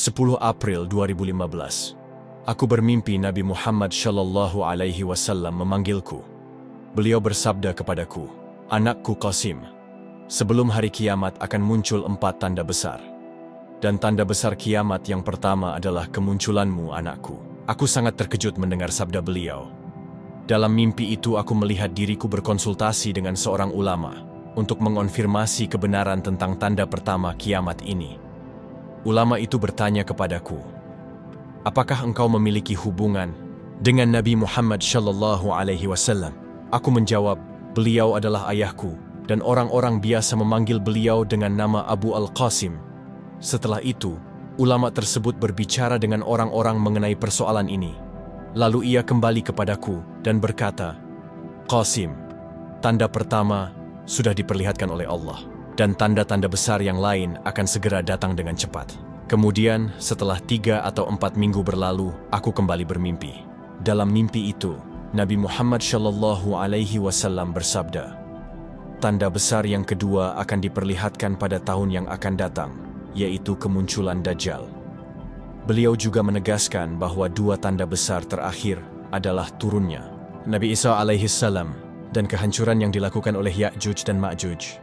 10 April 2015. Aku bermimpi Nabi Muhammad Shallallahu Alaihi Wasallam memanggilku. Beliau bersabda kepadaku, "Anakku Qasim, sebelum hari kiamat akan muncul 4 tanda besar. Dan tanda besar kiamat yang pertama adalah kemunculanmu, anakku." Aku sangat terkejut mendengar sabda beliau. Dalam mimpi itu aku melihat diriku berkonsultasi dengan seorang ulama untuk mengonfirmasi kebenaran tentang tanda pertama kiamat ini. Ulama itu bertanya kepadaku, "Apakah engkau memiliki hubungan dengan Nabi Muhammad Shallallahu Alaihi Wasallam?" Aku menjawab, "Beliau adalah ayahku, dan orang-orang biasa memanggil beliau dengan nama Abu Al-Qasim." Setelah itu, ulama tersebut berbicara dengan orang-orang mengenai persoalan ini. Lalu ia kembali kepadaku dan berkata, "Qasim, tanda pertama sudah diperlihatkan oleh Allah, dan tanda-tanda besar yang lain akan segera datang dengan cepat." Kemudian, setelah 3 atau 4 minggu berlalu, aku kembali bermimpi. Dalam mimpi itu, Nabi Muhammad Shallallahu Alaihi Wasallam bersabda, "Tanda besar yang kedua akan diperlihatkan pada tahun yang akan datang, yaitu kemunculan Dajjal." Beliau juga menegaskan bahwa 2 tanda besar terakhir adalah turunnya Nabi Isa alaihi salam dan kehancuran yang dilakukan oleh Ya'juj dan Ma'juj.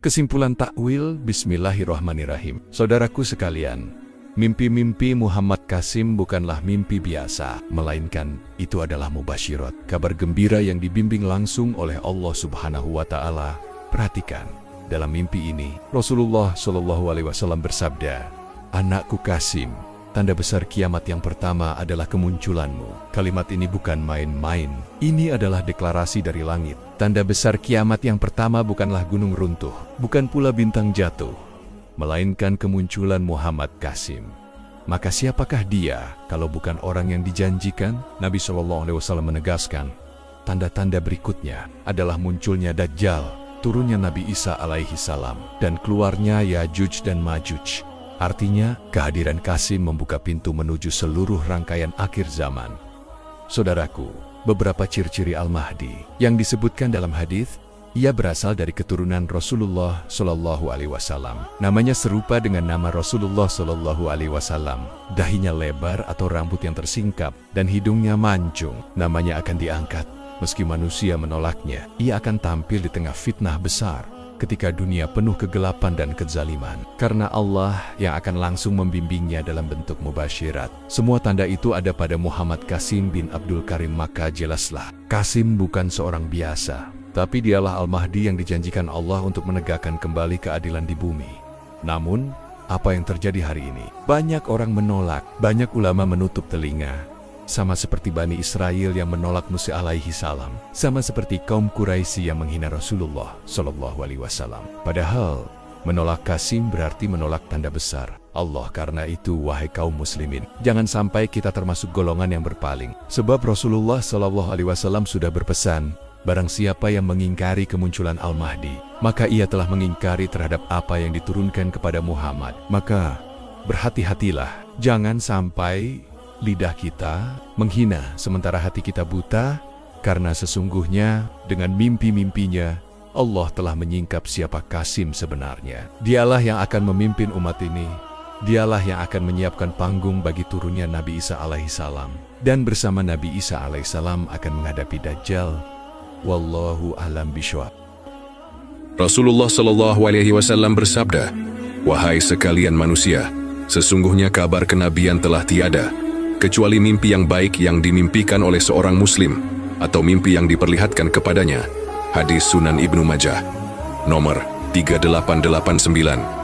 Kesimpulan takwil. Bismillahirrahmanirrahim. Saudaraku sekalian, mimpi-mimpi Muhammad Qasim bukanlah mimpi biasa, melainkan itu adalah mubasyirat, kabar gembira yang dibimbing langsung oleh Allah Subhanahu wa Ta'ala. Perhatikan, dalam mimpi ini Rasulullah Shallallahu Alaihi Wasallam bersabda, "Anakku Qasim, tanda besar kiamat yang pertama adalah kemunculanmu." Kalimat ini bukan main-main. Ini adalah deklarasi dari langit. Tanda besar kiamat yang pertama bukanlah gunung runtuh, bukan pula bintang jatuh, melainkan kemunculan Muhammad Qasim. Maka siapakah dia kalau bukan orang yang dijanjikan? Nabi Shallallahu Alaihi Wasallam menegaskan, tanda-tanda berikutnya adalah munculnya Dajjal, turunnya Nabi Isa alaihi salam, dan keluarnya Ya'juj dan Ma'juj. Artinya, kehadiran Qasim membuka pintu menuju seluruh rangkaian akhir zaman. Saudaraku, beberapa ciri-ciri Al-Mahdi yang disebutkan dalam hadis, ia berasal dari keturunan Rasulullah Shallallahu Alaihi Wasallam. Namanya serupa dengan nama Rasulullah Shallallahu Alaihi Wasallam. Dahinya lebar atau rambut yang tersingkap dan hidungnya mancung. Namanya akan diangkat. Meski manusia menolaknya, ia akan tampil di tengah fitnah besar ketika dunia penuh kegelapan dan kezaliman, karena Allah yang akan langsung membimbingnya dalam bentuk mubasyirat. Semua tanda itu ada pada Muhammad Qasim bin Abdul Karim, maka jelaslah, Qasim bukan seorang biasa, tapi dialah Al-Mahdi yang dijanjikan Allah untuk menegakkan kembali keadilan di bumi. Namun, apa yang terjadi hari ini? Banyak orang menolak, banyak ulama menutup telinga. Sama seperti Bani Israel yang menolak Musa alaihi salam, sama seperti kaum Quraisy yang menghina Rasulullah Shallallahu Alaihi Wasallam. Padahal, menolak Qasim berarti menolak tanda besar Allah. Karena itu, wahai kaum muslimin, jangan sampai kita termasuk golongan yang berpaling. Sebab Rasulullah Shallallahu Alaihi Wasallam sudah berpesan, barang siapa yang mengingkari kemunculan Al-Mahdi, maka ia telah mengingkari terhadap apa yang diturunkan kepada Muhammad. Maka, berhati-hatilah, jangan sampai lidah kita menghina sementara hati kita buta, karena sesungguhnya dengan mimpi-mimpinya Allah telah menyingkap siapa Qasim sebenarnya. Dialah yang akan memimpin umat ini. Dialah yang akan menyiapkan panggung bagi turunnya Nabi Isa alaihi salam, dan bersama Nabi Isa alaihi salam akan menghadapi Dajjal. Wallahu a'lam bishawab. Rasulullah Shallallahu Alaihi Wasallam bersabda, "Wahai sekalian manusia, sesungguhnya kabar kenabian telah tiada, kecuali mimpi yang baik yang dimimpikan oleh seorang muslim, atau mimpi yang diperlihatkan kepadanya." Hadis Sunan Ibnu Majah, nomor 3889.